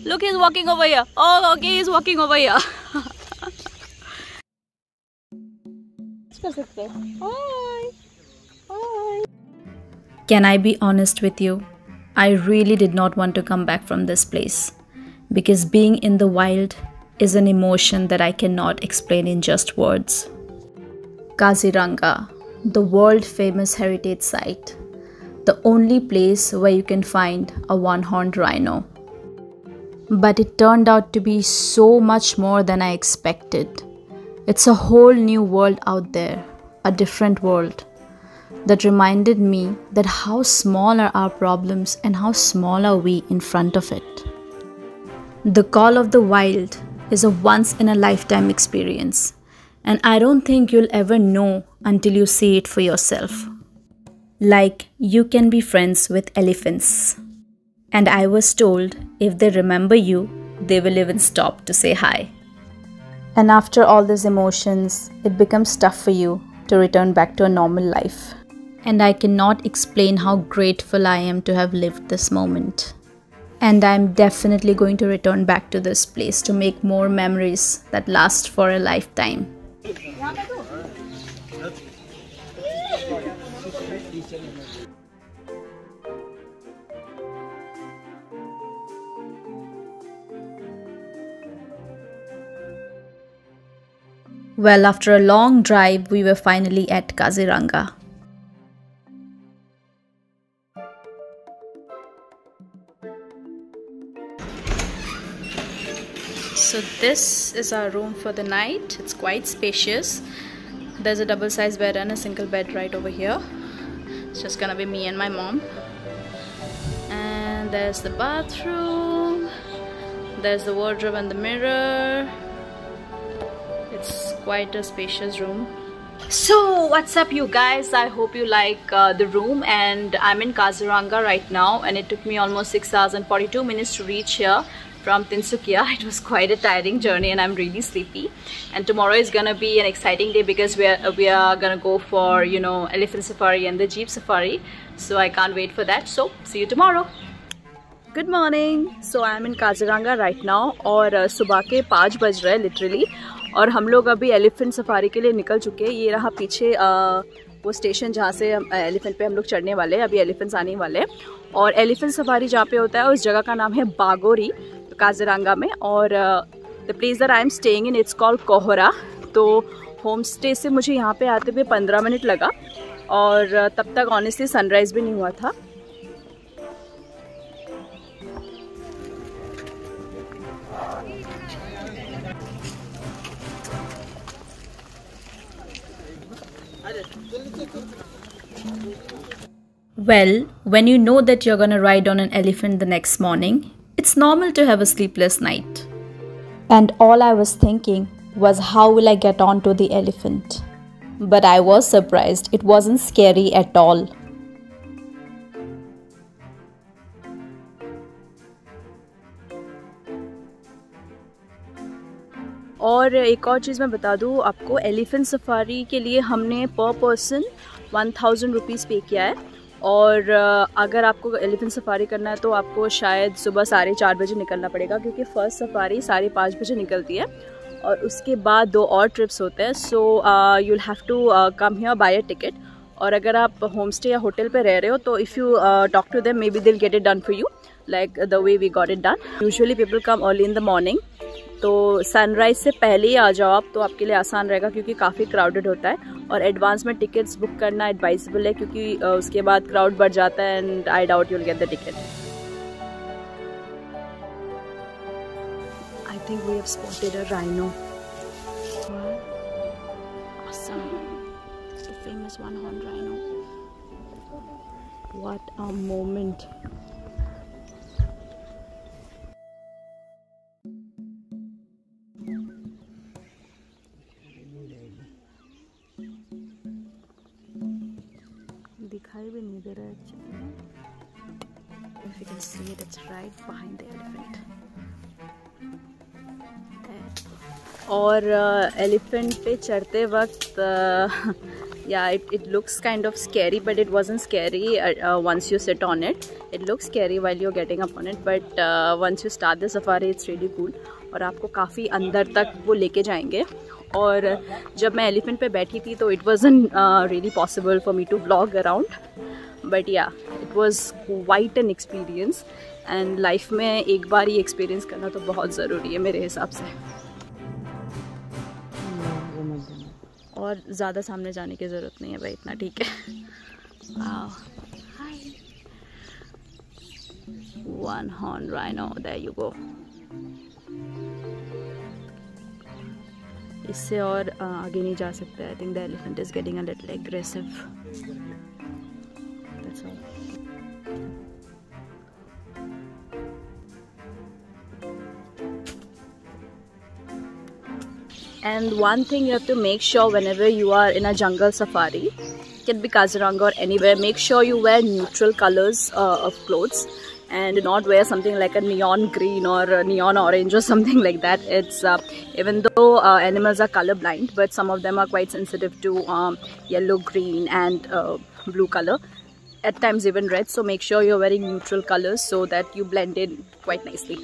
Look, he's walking over here. Oh, okay, he's walking over here. Hi. Hi. Can I be honest with you? I really did not want to come back from this place because being in the wild is an emotion that I cannot explain in just words. Kaziranga, the world famous heritage site, the only place where you can find a one-horned rhino. But it turned out to be so much more than I expected. It's a whole new world out there, a different world that reminded me that how small are our problems and how small are we in front of it. The call of the wild is a once-in-a-lifetime experience, and I don't think you'll ever know until you see it for yourself. Like, you can be friends with elephants. And I was told if they remember you, they will even stop to say hi. And after all these emotions, it becomes tough for you to return back to a normal life. And I cannot explain how grateful I am to have lived this moment. And I'm definitely going to return back to this place to make more memories that last for a lifetime. Well, after a long drive, we were finally at Kaziranga. So this is our room for the night. It's quite spacious. There's a double-sized bed and a single bed right over here. It's just gonna be me and my mom. And there's the bathroom. There's the wardrobe and the mirror. It's quite a spacious room. So what's up you guys, I hope you like the room, and I'm in Kaziranga right now, and it took me almost 6 hours and 42 minutes to reach here from Tinsukia. It was quite a tiring journey and I'm really sleepy, and tomorrow is gonna be an exciting day because we are gonna go for, you know, elephant safari and the jeep safari, so I can't wait for that. So see you tomorrow. Good morning. So I am in Kaziranga right now और सुबह के 5 बज रहे हैं literally, और हम लोग अभी एलिफेंट सफारी के लिए निकल चुके हैं। ये रहा पीछे वो स्टेशन जहाँ से एलिफेंट पे हम लोग चढ़ने वाले हैं। अभी एलिफेंट्स आने वाले हैं, और एलिफेंट सफारी जहाँ पे होता है उस जगह का नाम है बागोरी, काजीरंगा में। और the place that I am staying in, it's called कोहरा। तो होम स्टे से मुझे यहाँ पे आते हुए 15 मिनट लगा, और तब तक ऑनेस्टली सनराइज़ भी नहीं हुआ था। Well, when you know that you're gonna ride on an elephant the next morning, it's normal to have a sleepless night. And all I was thinking was, how will I get onto the elephant? But I was surprised. It wasn't scary at all. और एक और चीज़ मैं बता दूँ आपको, elephant safari के लिए हमने पर पर्सन 1000 रुपीज़ पे किया है। और अगर आपको एलिफेंट सफारी करना है तो आपको शायद सुबह 4:30 बजे निकलना पड़ेगा, क्योंकि फ़र्स्ट सफारी 5:30 बजे निकलती है और उसके बाद 2 और ट्रिप्स होते हैं। So you will have to come here buy a ticket. और अगर आप होम स्टे या होटल पे रह रहे हो तो if you talk to them, maybe they'll get it done for you like the way we got it done. Usually people come early in the morning, तो सनराइज़ से पहले ही आ जाओ आप, तो आपके लिए आसान रहेगा, क्योंकि काफ़ी क्राउडेड होता है। और एडवांस में टिकट्स बुक करना एडवाइजेबल है, क्योंकि उसके बाद क्राउड बढ़ जाता है and I doubt you will get the ticket. I think we have spotted a rhino. Awesome. It's the famous one-horned rhino. What a moment. दिखाई भी नहीं दे रहा है actually. If you can see it, it's right behind the elephant. और elephant पे चढ़ते वक्त Yeah, it looks kind of scary, but it wasn't scary once you sit on it. It looks scary while you're getting up on it, but once you start the safari, it's really cool. और आपको काफ़ी अंदर तक वो लेके जाएंगे. और जब मैं एलिफेंट पे बैठी थी तो it wasn't really possible for me to vlog around, but yeah, it was quite an experience. and life में एक बार ये experience करना तो बहुत ज़रूरी है मेरे हिसाब से. और ज़्यादा सामने जाने की ज़रूरत नहीं है भाई, इतना ठीक है. One horn rhino, there you go. इससे और आगे नहीं जा सकते. I think the elephant is getting a little aggressive. That's all. And one thing you have to make sure whenever you are in a jungle safari, it can be Kaziranga or anywhere, make sure you wear neutral colors of clothes and not wear something like a neon green or a neon orange or something like that. It's even though animals are colorblind, but some of them are quite sensitive to yellow, green and blue color, at times even red. So make sure you're wearing neutral colors so that you blend in quite nicely.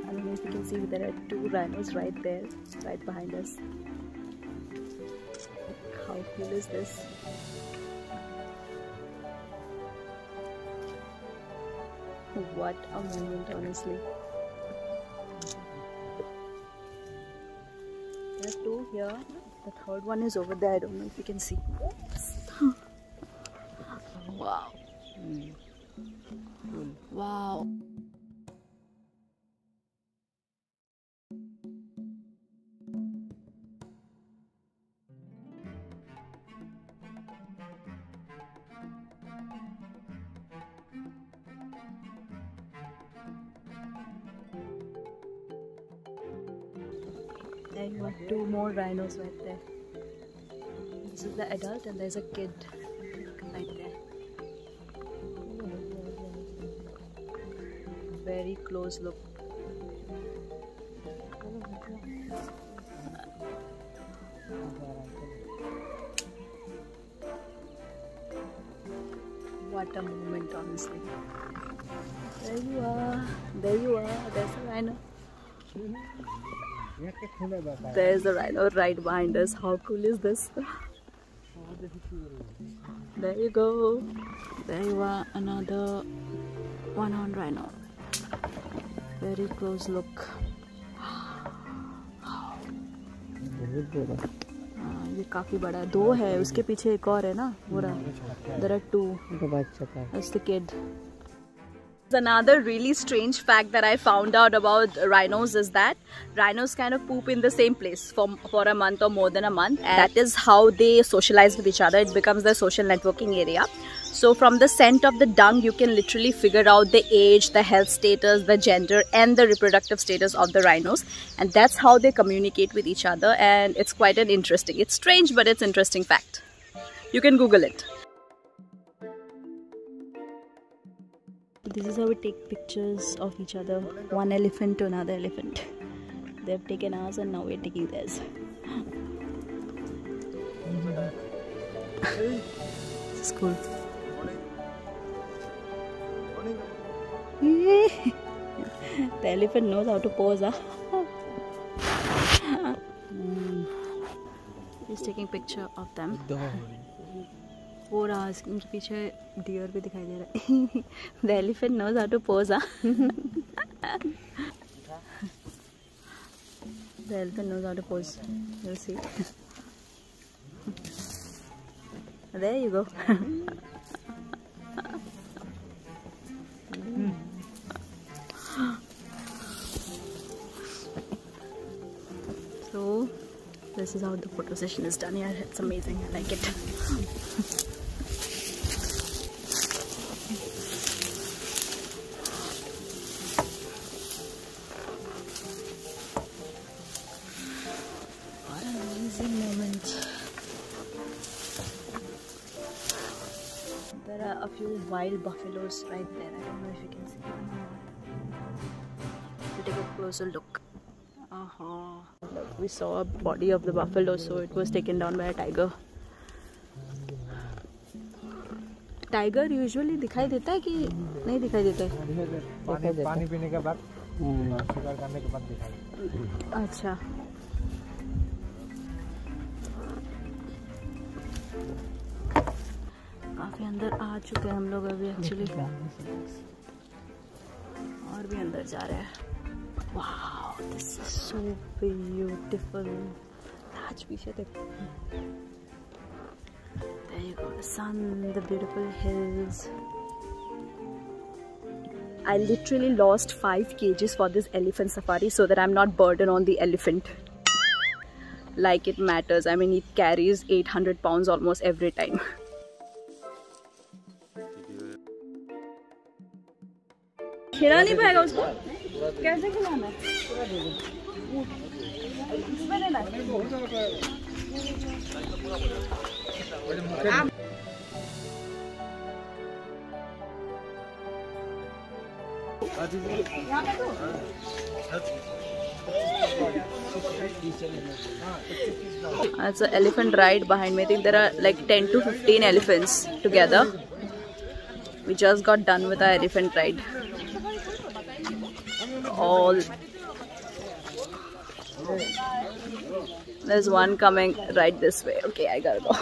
I don't know if you can see, there are 2 rhinos right there, right behind us. How cool is this? What a moment, honestly. There are 2 here. The third one is over there. I don't know if you can see. Wow. Wow. There you are, 2 more rhinos right there. This is the adult and there's a kid right there. Very close look. What a moment, honestly. There you are. There you are. There's a rhino. There's a rhino right behind us. How cool is this? There you go. There you are, another one-horned rhino. Very close look. ये काफी बड़ा है. 2 है, उसके पीछे एक और है ना, वो रहा. There are 2. That's the kid. Another really strange fact that I found out about rhinos is that rhinos kind of poop in the same place for a month or more than a month, and that is how they socialize with each other. It becomes their social networking area. So from the scent of the dung, you can literally figure out the age, the health status, the gender and the reproductive status of the rhinos, and that's how they communicate with each other. And it's quite an interesting, it's strange but it's interesting fact. You can Google it. This is how we take pictures of each other, one elephant to another elephant. They've taken ours and now we're taking theirs. This is cool. The elephant knows how to pose, huh? He's taking picture of them. वो रहा, इनके पीछे dear भी दिखाई दे रहा है. The elephant knows how to pose, huh? The elephant knows how to pose. You'll see. There you go. So this is how the photo session is done here. It's amazing. I like it. There are a few wild buffaloes right there. I don't know if you can see them. We'll take a closer look. We saw a body of the buffalo, so it was taken down by a tiger. Tiger usually दिखाई देता है कि नहीं दिखाई देता है? पानी पीने के बाद, शिकार करने के बाद दिखाई। अच्छा। काफी अंदर आ चुके हैं हम लोग अभी एक्चुअली, और भी अंदर जा रहे हैं। Wow, this is so beautiful. आज पीछे देखो। There you go, the sun, the beautiful hills. I literally lost 5 kgs for this elephant safari so that I'm not burdened on the elephant. Like it matters. I mean, it carries 800 pounds almost every time. खिला नहीं पाएगा उसको? कैसे खिलाना है? इसमें देना है? That's an elephant ride behind me. I think there are like 10 to 15 elephants together. We just got done with our elephant ride. There's one coming right this way. Okay, I gotta go.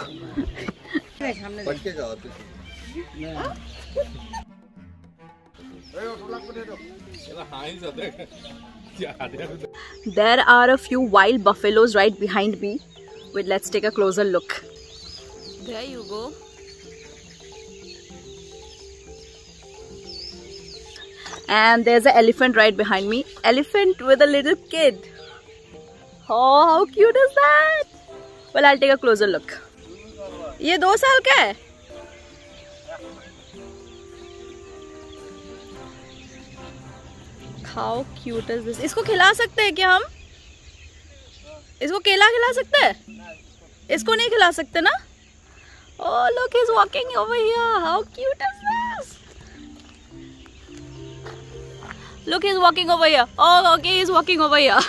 There are a few wild buffaloes right behind me. Wait, let's take a closer look. There you go. And there's an elephant right behind me. Elephant with a little kid. Oh, how cute is that? Well, I'll take a closer look. ये 2 साल का है? How cute is this? इसको खिला सकते हैं क्या हम? इसको केला खिला सकते हैं? इसको नहीं खिला सकते ना? Oh, look, he's walking over here. How cute is this? Look, he's walking over here. Oh, okay, he's walking over here.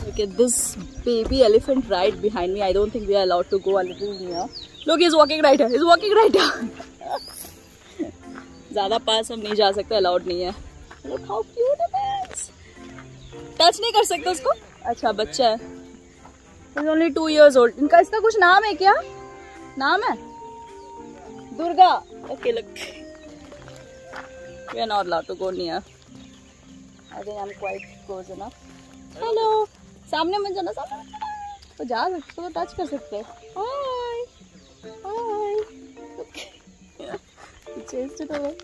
Look at this baby elephant right behind me. I don't think we are allowed to go a little near. Look, he's walking right here. He's walking right here. ज़्यादा पास हम नहीं जा सकते, allowed नहीं है. Look how cute it is. Touch नहीं कर सकते उसको? अच्छा, बच्चा है. He's only 2 years old. इसका कुछ नाम है क्या? नाम है? Durga. Okay, look. We are not allowed to go near. I think I'm quite close enough. Hello. सामने मत जाना, सामने मत जाना. तो जा सकते हो, टच कर सकते हो. Hi. Hi. Okay. You chased it away.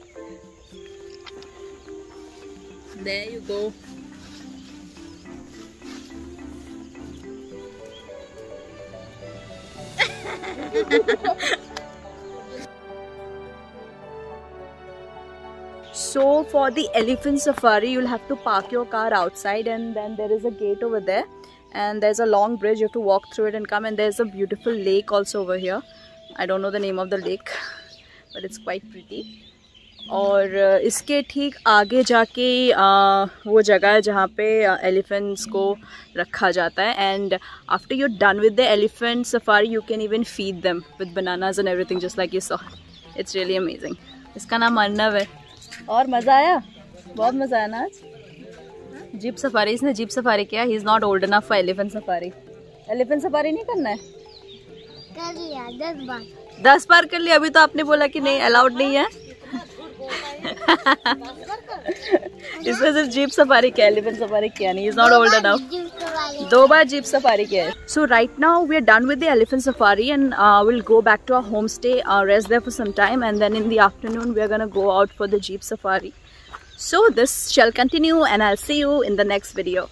There you go. So for the elephant safari, you'll have to park your car outside, and then there is a gate over there, and there's a long bridge. You have to walk through it and come, and there's a beautiful lake also over here. I don't know the name of the lake, but it's quite pretty. और इसके ठीक आगे जाके वो जगह है जहाँ पे एलिफेंट्स को रखा जाता है, and after you done with the elephant safari you can even feed them with bananas and everything just like you saw. It's really amazing. इसका नाम अर्नव है. और मज़ा आया, बहुत मज़ा आया ना आज. जीप सफारी, इसने जीप सफारी किया. He is not old enough for elephant safari. Elephant safari नहीं करना है? कर लिया 10 बार. 10 बार कर लिया. अभी तो आपने बोला कि नहीं, अलाउड नहीं है. इसमें सिर्फ जीप सफारी किया, एलिफेंट सफारी किया नहीं. Is not old enough. 2 बार जीप सफारी किया है. So right now we are done with the elephant safari and will go back to our home stay, rest there for some time, and then in the afternoon we are gonna go out for the jeep safari. So this shall continue, and I'll see you in the next video.